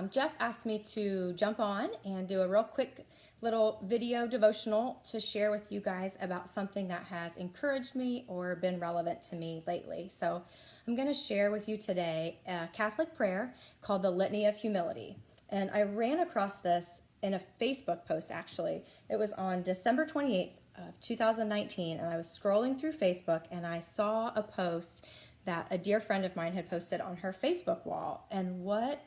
Jeff asked me to jump on and do a real quick little video devotional to share with you guys about something that has encouraged me or been relevant to me lately. So I'm going to share with you today a Catholic prayer called the Litany of Humility. And I ran across this in a Facebook post, actually. It was on December 28th of 2019, and I was scrolling through Facebook, and I saw a post that a dear friend of mine had posted on her Facebook wall. And what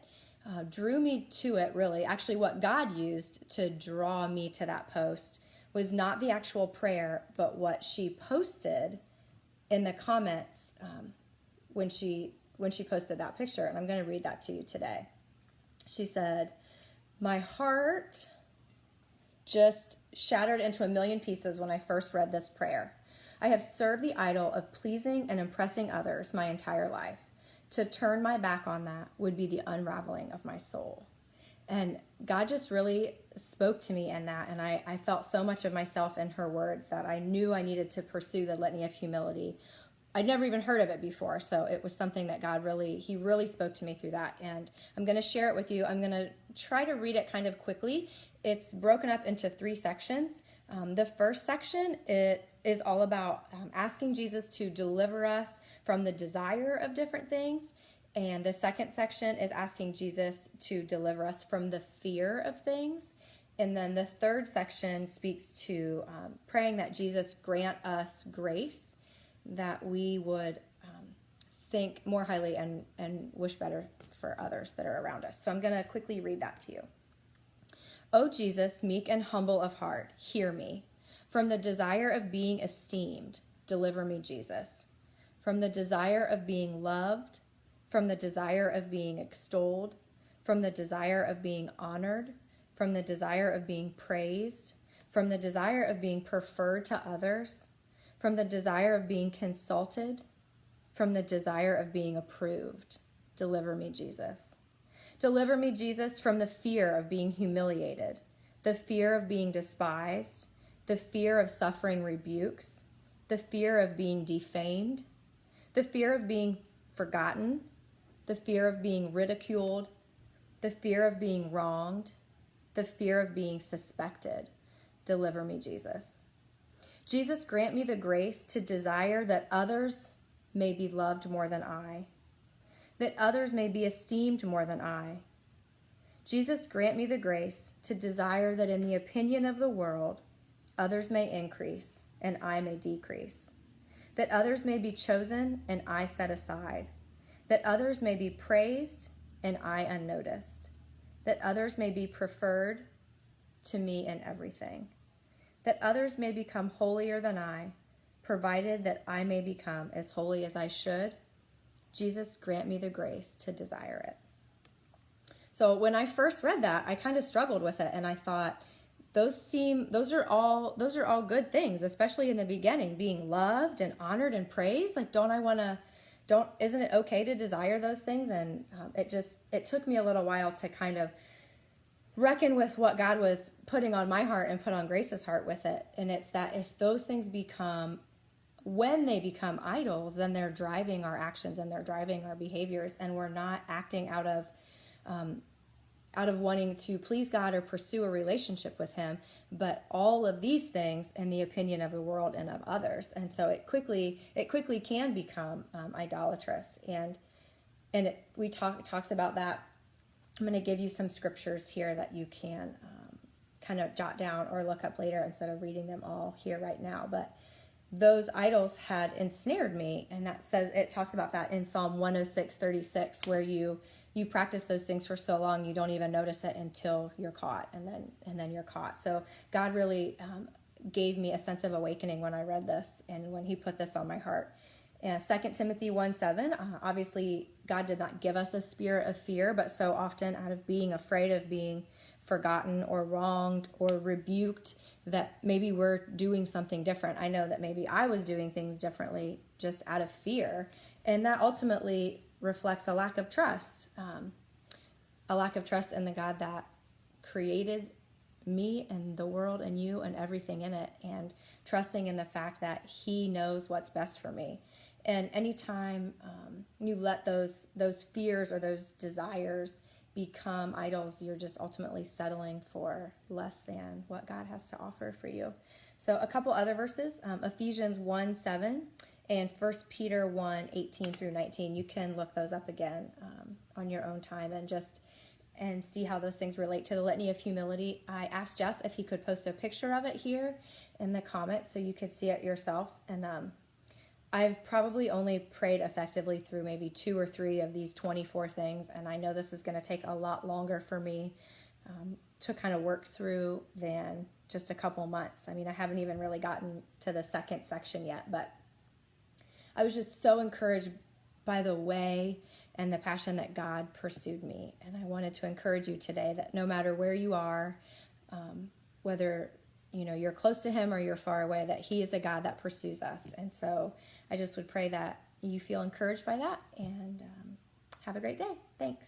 drew me to it, really, actually what God used to draw me to that post, was not the actual prayer, but what she posted in the comments when she posted that picture. And I'm going to read that to you today. She said, "My heart just shattered into a million pieces when I first read this prayer. I have served the idol of pleasing and impressing others my entire life. To turn my back on that would be the unraveling of my soul." And God just really spoke to me in that, and I felt so much of myself in her words that I knew I needed to pursue the Litany of Humility. I'd never even heard of it before, so it was something that He really spoke to me through that, and I'm going to share it with you. I'm going to try to read it kind of quickly. It's broken up into 3 sections. The first section, it is all about asking Jesus to deliver us from the desire of different things. And the second section is asking Jesus to deliver us from the fear of things. And then the third section speaks to praying that Jesus grant us grace, that we would think more highly and wish better for others that are around us. So I'm going to quickly read that to you. "O Jesus, meek and humble of heart, hear me. From the desire of being esteemed, deliver me, Jesus. From the desire of being loved, from the desire of being extolled, from the desire of being honored, from the desire of being praised, from the desire of being preferred to others, from the desire of being consulted, from the desire of being approved, deliver me, Jesus. Deliver me, Jesus, from the fear of being humiliated, the fear of being despised, the fear of suffering rebukes, the fear of being defamed, the fear of being forgotten, the fear of being ridiculed, the fear of being wronged, the fear of being suspected. Deliver me, Jesus. Jesus, grant me the grace to desire that others may be loved more than I, that others may be esteemed more than I. Jesus, grant me the grace to desire that in the opinion of the world, others may increase and I may decrease, that others may be chosen and I set aside, that others may be praised and I unnoticed, that others may be preferred to me in everything, that others may become holier than I, provided that I may become as holy as I should. Jesus, grant me the grace to desire it." So when I first read that, I kind of struggled with it, and I thought, those are all good things, especially in the beginning, being loved and honored and praised. Like, isn't it okay to desire those things? And it took me a little while to kind of reckon with what God was putting on my heart and put on Grace's heart with it. And it's that if those things when they become idols, then they're driving our actions and they're driving our behaviors, and we're not acting out of wanting to please God or pursue a relationship with Him, but all of these things in the opinion of the world and of others. And so it quickly can become idolatrous. And we talks about that. I'm going to give you some scriptures here that you can kind of jot down or look up later instead of reading them all here right now. But those idols had ensnared me, and it talks about that in Psalm 106:36, where you practice those things for so long you don't even notice it until you're caught, and then you're caught. So God really gave me a sense of awakening when I read this and when He put this on my heart. 2 Timothy 1:7, obviously God did not give us a spirit of fear, but so often out of being afraid of being forgotten or wronged or rebuked, that maybe we're doing something different. I know that maybe I was doing things differently just out of fear, and that ultimately reflects a lack of trust in the God that created me and the world and you and everything in it, and trusting in the fact that He knows what's best for me. And anytime you let those fears or those desires become idols, you're just ultimately settling for less than what God has to offer for you. So a couple other verses, Ephesians 1:7 and 1 Peter 1:18 through 19. You can look those up again on your own time and see how those things relate to the Litany of Humility. I asked Jeff if he could post a picture of it here in the comments so you could see it yourself. And I've probably only prayed effectively through maybe 2 or 3 of these 24 things, and I know this is going to take a lot longer for me to kind of work through than just a couple months. I mean, I haven't even really gotten to the second section yet, but I was just so encouraged by the way and the passion that God pursued me. And I wanted to encourage you today that no matter where you are, whether you're close to him or you're far away, that he is a God that pursues us. And so I just would pray that you feel encouraged by that, and have a great day. Thanks.